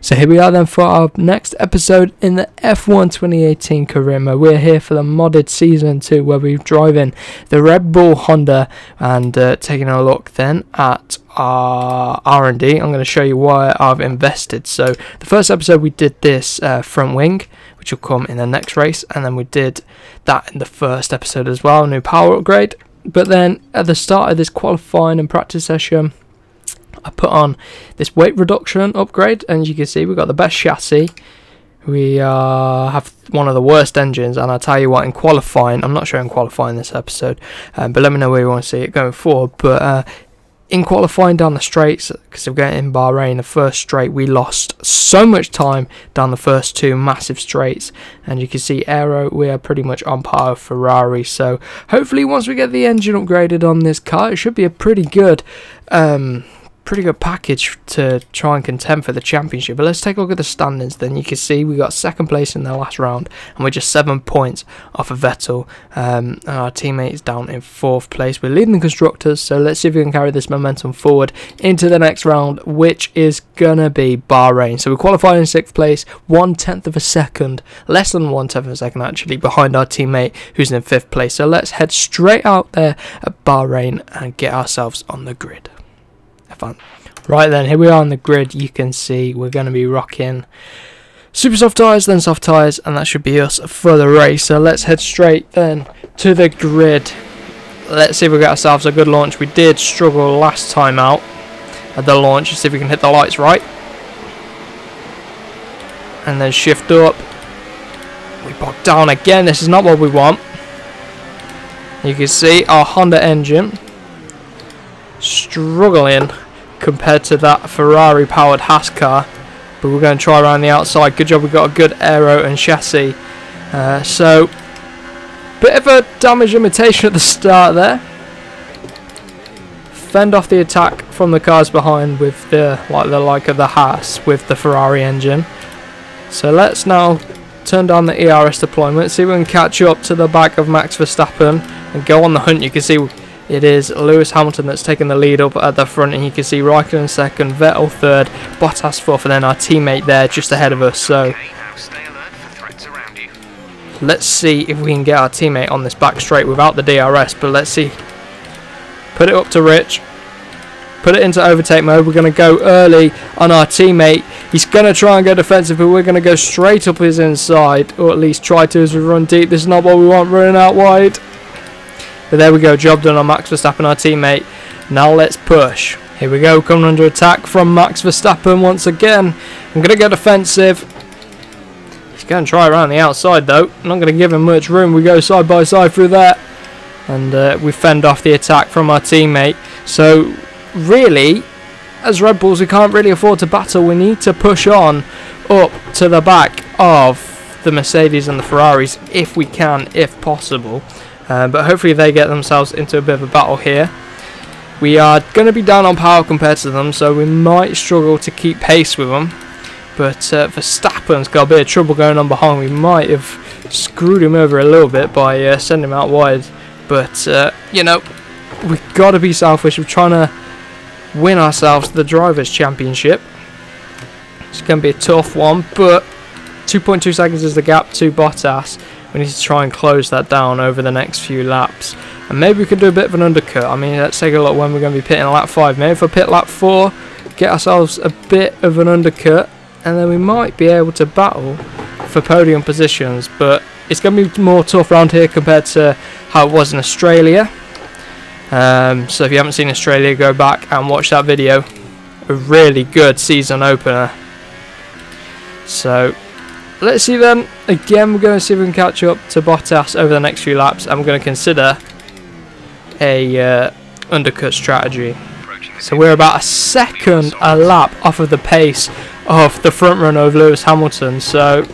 So here we are then for our next episode in the F1 2018 career mode. We're here for the modded season 2 where we're driving the Red Bull Honda and taking a look then at our R&D. I'm going to show you why I've invested. So the first episode we did this front wing, which will come in the next race, and then we did that in the first episode as well, new power upgrade. But then at the start of this qualifying and practice session, I put on this weight reduction upgrade, and you can see we've got the best chassis. We have one of the worst engines, and I'll tell you what, in qualifying, I'm not showing qualifying this episode, but let me know where you want to see it going forward. But in qualifying down the straights, because we're getting in Bahrain, the first straight, we lost so much time down the first two massive straights, and you can see aero, we are pretty much on par with Ferrari. So hopefully once we get the engine upgraded on this car, it should be a pretty good package to try and contend for the championship. But let's take a look at the standings. Then you can see we got second place in the last round, and we're just 7 points off of Vettel, and our teammate is down in 4th place. We're leading the constructors, so let's see if we can carry this momentum forward into the next round, which is gonna be Bahrain. So we're qualified in 6th place, 1/10 of a second, less than 1/10 of a second actually, behind our teammate who's in 5th place. So let's head straight out there at Bahrain and get ourselves on the grid. Fun. Right then, here we are on the grid. You can see we're going to be rocking super soft tyres, then soft tyres, and that should be us for the race. So let's head straight then to the grid. Let's see if we get ourselves a good launch. We did struggle last time out at the launch. Let's see if we can hit the lights right, and then shift up. We bogged down again. This is not what we want. You can see our Honda engine struggling compared to that Ferrari powered Haas car, but we're going to try around the outside. Good job, we got a good aero and chassis. So bit of a damage limitation at the start there. Fend off the attack from the cars behind with the like of the Haas with the Ferrari engine. So let's now turn down the ERS deployment, see if we can catch up to the back of Max Verstappen and go on the hunt. You can see it is Lewis Hamilton that's taking the lead up at the front, and you can see Raikkonen 2nd, Vettel 3rd, Bottas 4th, and then our teammate there just ahead of us. So let's see if we can get our teammate on this back straight without the DRS, but let's see. Put it up to Rich, put it into overtake mode. We're going to go early on our teammate. He's going to try and go defensive, but we're going to go straight up his inside, or at least try to as we run deep. This is not what we want, running out wide. But there we go, job done on Max Verstappen, our teammate. Now let's push. Here we go, coming under attack from Max Verstappen once again. I'm going to go defensive. He's going to try around the outside though. I'm not going to give him much room. We go side by side through there. And we fend off the attack from our teammate. So really, as Red Bulls, we can't really afford to battle. We need to push on up to the back of the Mercedes and the Ferraris if we can, if possible. But hopefully they get themselves into a bit of a battle here. We are going to be down on power compared to them, so we might struggle to keep pace with them. But Verstappen's got a bit of trouble going on behind. We might have screwed him over a little bit by sending him out wide. But, you know, we've got to be selfish. We're trying to win ourselves the Drivers' Championship. It's going to be a tough one, but 2.2 seconds is the gap to Bottas. We need to try and close that down over the next few laps. And maybe we could do a bit of an undercut. I mean, let's take a look when we're going to be pitting lap 5. Maybe if I pit lap 4, get ourselves a bit of an undercut, and then we might be able to battle for podium positions. But it's going to be more tough around here compared to how it was in Australia. So if you haven't seen Australia, go back and watch that video. A really good season opener. So let's see then. Again, we're going to see if we can catch up to Bottas over the next few laps, and we're going to consider a undercut strategy. So we're about a second a lap off of the pace of the front runner of Lewis Hamilton, so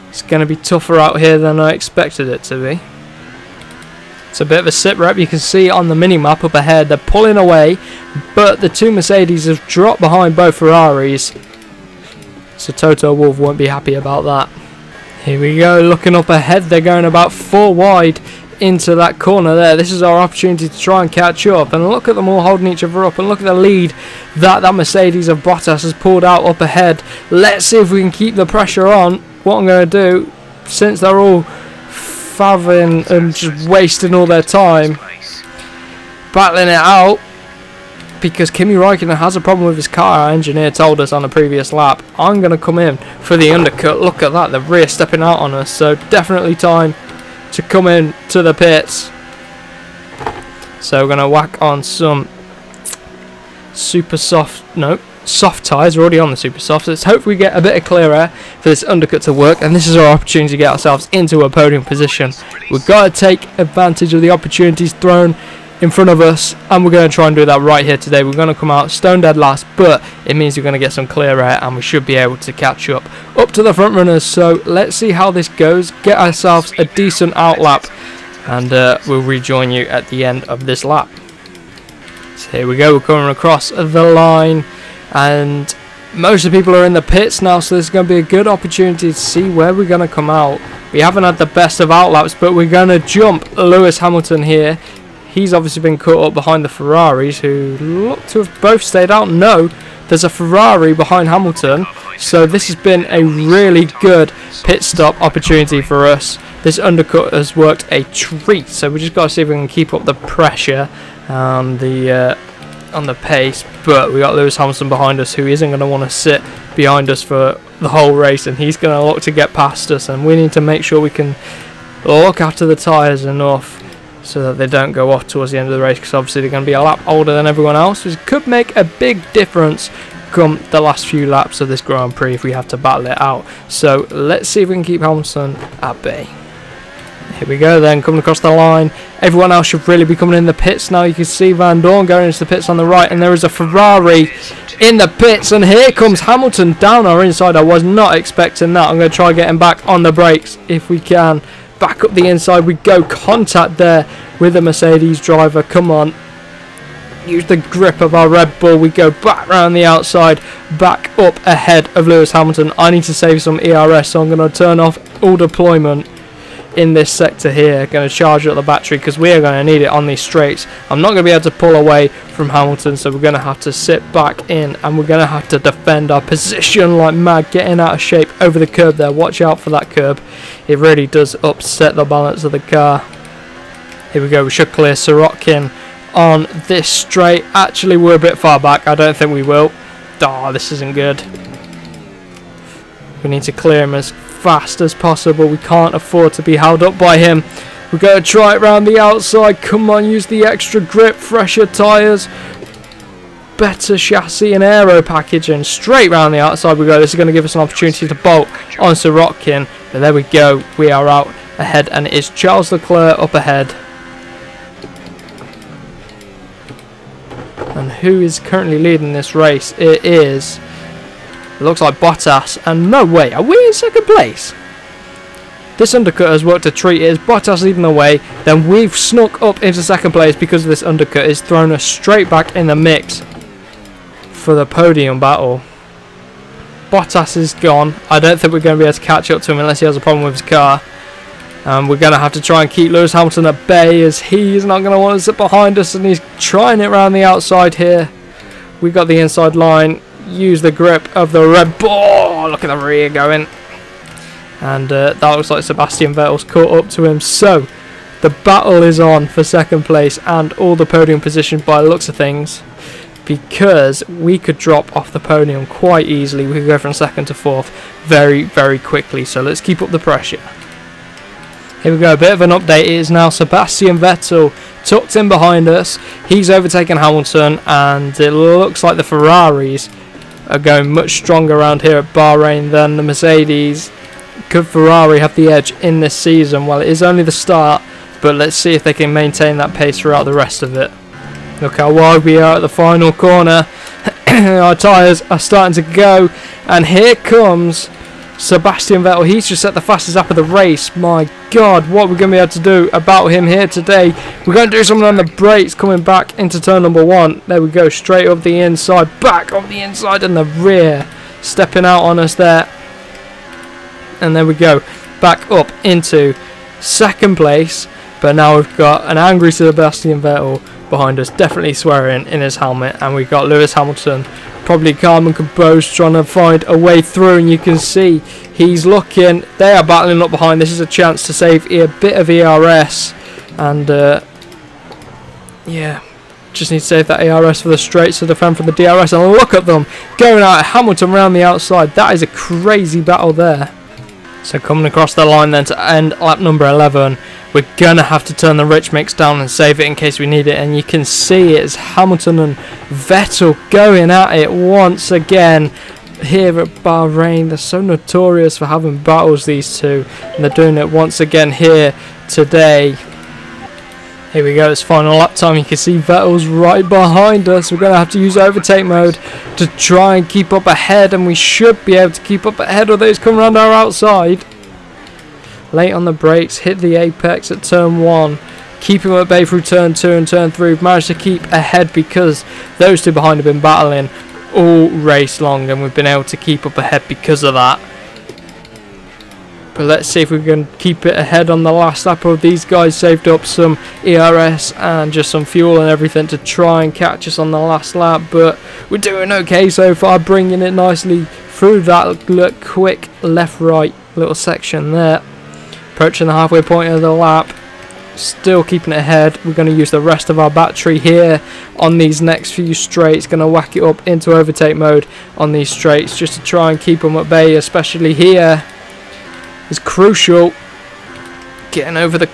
it's going to be tougher out here than I expected it to be. It's a bit of a sit rep. You can see on the mini-map up ahead, they're pulling away, but the two Mercedes have dropped behind both Ferraris. So Toto Wolff won't be happy about that. Here we go, looking up ahead, they're going about 4 wide into that corner there. This is our opportunity to try and catch up, and look at them all holding each other up, and look at the lead that Mercedes of Bottas has pulled out up ahead. Let's see if we can keep the pressure on. What I'm going to do, since they're all faffing and just wasting all their time battling it out, because Kimi Räikkönen has a problem with his car, our engineer told us on a previous lap, I'm going to come in for the undercut. Look at that, the rear stepping out on us, so definitely time to come in to the pits. So we're going to whack on some soft tyres. We're already on the super soft. Let's hope we get a bit of clear air for this undercut to work, and this is our opportunity to get ourselves into a podium position. We've got to take advantage of the opportunities thrown in front of us, and we're going to try and do that right here today. We're going to come out stone dead last, but it means we're going to get some clear air, and we should be able to catch up to the front runners. So let's see how this goes, get ourselves a decent outlap, and we'll rejoin you at the end of this lap. So here we go, we're coming across the line, and most of the people are in the pits now, so this is going to be a good opportunity to see where we're going to come out. We haven't had the best of outlaps, but we're going to jump Lewis Hamilton here. He's obviously been caught up behind the Ferraris, who look to have both stayed out. No, there's a Ferrari behind Hamilton, so this has been a really good pit stop opportunity for us. This undercut has worked a treat, so we just got to see if we can keep up the pressure on the pace. But we got Lewis Hamilton behind us, who isn't going to want to sit behind us for the whole race, and he's going to look to get past us, and we need to make sure we can look after the tyres enough so that they don't go off towards the end of the race, because obviously they're going to be a lap older than everyone else, which could make a big difference come the last few laps of this Grand Prix if we have to battle it out. So let's see if we can keep Hamilton at bay. Here we go then, coming across the line. Everyone else should really be coming in the pits now. You can see Van Dorn going into the pits on the right, and there is a Ferrari in the pits, and here comes Hamilton down our inside. I was not expecting that. I'm going to try getting back on the brakes if we can. Back up the inside we go, contact there with the Mercedes driver. Come on, use the grip of our Red Bull. We go back round the outside, back up ahead of Lewis Hamilton. I need to save some ERS, so I'm going to turn off all deployment in this sector here. Going to charge up the battery because we are going to need it on these straights. I'm not going to be able to pull away from Hamilton, so we're going to have to sit back in, and we're going to have to defend our position like mad, getting out of shape over the curb there. Watch out for that curb, it really does upset the balance of the car. Here we go, we should clear Sirotkin on this straight. Actually, we're a bit far back. I don't think we will. This isn't good. We need to clear him as fast as possible. We can't afford to be held up by him. We're going to try it round the outside. Come on, use the extra grip, fresher tyres, better chassis and aero packaging. Straight round the outside we go. This is going to give us an opportunity to bolt on Sirotkin. But there we go. We are out ahead, and it is Charles Leclerc up ahead. And who is currently leading this race? It looks like Bottas, and no way, are we in second place? This undercut has worked a treat. It is Bottas leading the way, then we've snuck up into second place because of this undercut. It's thrown us straight back in the mix for the podium battle. Bottas is gone. I don't think we're going to be able to catch up to him unless he has a problem with his car. We're going to have to try and keep Lewis Hamilton at bay, as he's not going to want to sit behind us, and he's trying it around the outside here. We've got the inside line. Use the grip of the Red Bull. Look at the rear going. And that looks like Sebastian Vettel's caught up to him. So the battle is on for second place and all the podium positions by the looks of things, because we could drop off the podium quite easily. We could go from second to fourth very, very quickly. So let's keep up the pressure. Here we go, a bit of an update. It is now Sebastian Vettel tucked in behind us. He's overtaken Hamilton, and it looks like the Ferraris are going much stronger around here at Bahrain than the Mercedes. Could Ferrari have the edge in this season? Well, it is only the start, but let's see if they can maintain that pace throughout the rest of it. Look how wide we are at the final corner. Our tyres are starting to go, and here comes Sebastian Vettel. He's just set the fastest lap of the race. My God, what we're going to be able to do about him here today. We're going to do something on the brakes coming back into turn number one. There we go, straight up the inside, back up the inside and the rear, stepping out on us there. And there we go, back up into second place. But now we've got an angry Sebastian Vettel behind us, definitely swearing in his helmet, and we've got Lewis Hamilton probably calm and composed, trying to find a way through, and you can see he's looking. They are battling up behind. This is a chance to save a bit of ERS, and yeah, just need to save that ERS for the straights to defend from the DRS. And look at them going out. Hamilton around the outside. That is a crazy battle there. So coming across the line then to end lap number 11, we're going to have to turn the rich mix down and save it in case we need it. And you can see it's Hamilton and Vettel going at it once again here at Bahrain. They're so notorious for having battles, these two, and they're doing it once again here today. Here we go, it's final lap time. You can see Vettel's right behind us. We're going to have to use overtake mode to try and keep up ahead, and we should be able to keep up ahead of those coming around our outside. Late on the brakes, hit the apex at turn 1. Keep him at bay through turn 2 and turn 3. We've managed to keep ahead because those two behind have been battling all race long, and we've been able to keep up ahead because of that. But let's see if we can keep it ahead on the last lap. Of these guys saved up some ERS and just some fuel and everything to try and catch us on the last lap, but we're doing okay so far, bringing it nicely through that quick left right little section there. Approaching the halfway point of the lap, still keeping it ahead. We're going to use the rest of our battery here on these next few straights. Going to whack it up into overtake mode on these straights just to try and keep them at bay, especially here. Is crucial. Getting over the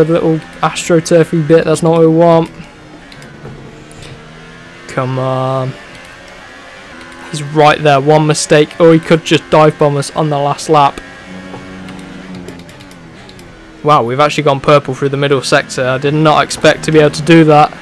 little astroturfy bit, that's not what we want. Come on. He's right there, one mistake, or he could just dive bomb us on the last lap. Wow, we've actually gone purple through the middle sector. I did not expect to be able to do that.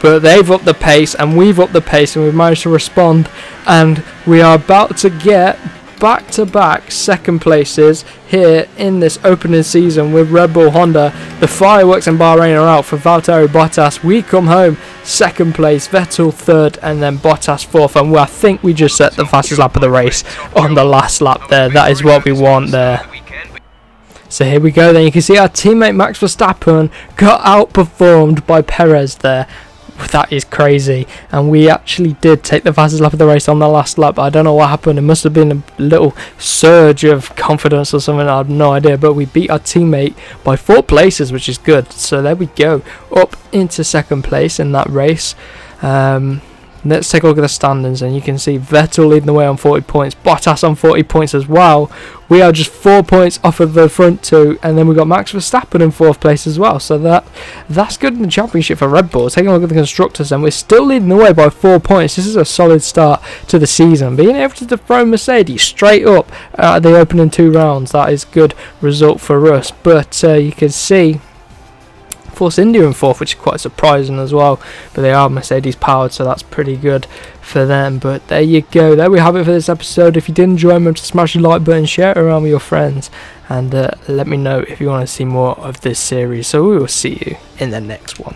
But they've upped the pace and we've upped the pace, and we've managed to respond, and we are about to get back-to-back second places here in this opening season with Red Bull Honda. The fireworks in Bahrain are out for Valtteri Bottas. We come home second place, Vettel third, and then Bottas fourth, and I think we just set the fastest lap of the race on the last lap there. That is what we want there. So here we go then. You can see our teammate Max Verstappen got outperformed by Perez there. That is crazy, and we actually did take the fastest lap of the race on the last lap. I don't know what happened. It must have been a little surge of confidence or something. I have no idea, but we beat our teammate by 4 places, which is good. So there we go, up into second place in that race. Let's take a look at the standings, and you can see Vettel leading the way on 40 points, Bottas on 40 points as well. We are just 4 points off of the front two, and then we've got Max Verstappen in 4th place as well. So that's good in the championship for Red Bull. Taking a look at the constructors, and we're still leading the way by 4 points. This is a solid start to the season. Being able to dethrone Mercedes straight up at the opening 2 rounds, that is a good result for us. But you can see Force India in 4th, which is quite surprising as well, but they are Mercedes powered, so that's pretty good for them. But there you go, there we have it for this episode. If you did enjoy, remember to smash the like button, share it around with your friends, and let me know if you want to see more of this series. So we will see you in the next one.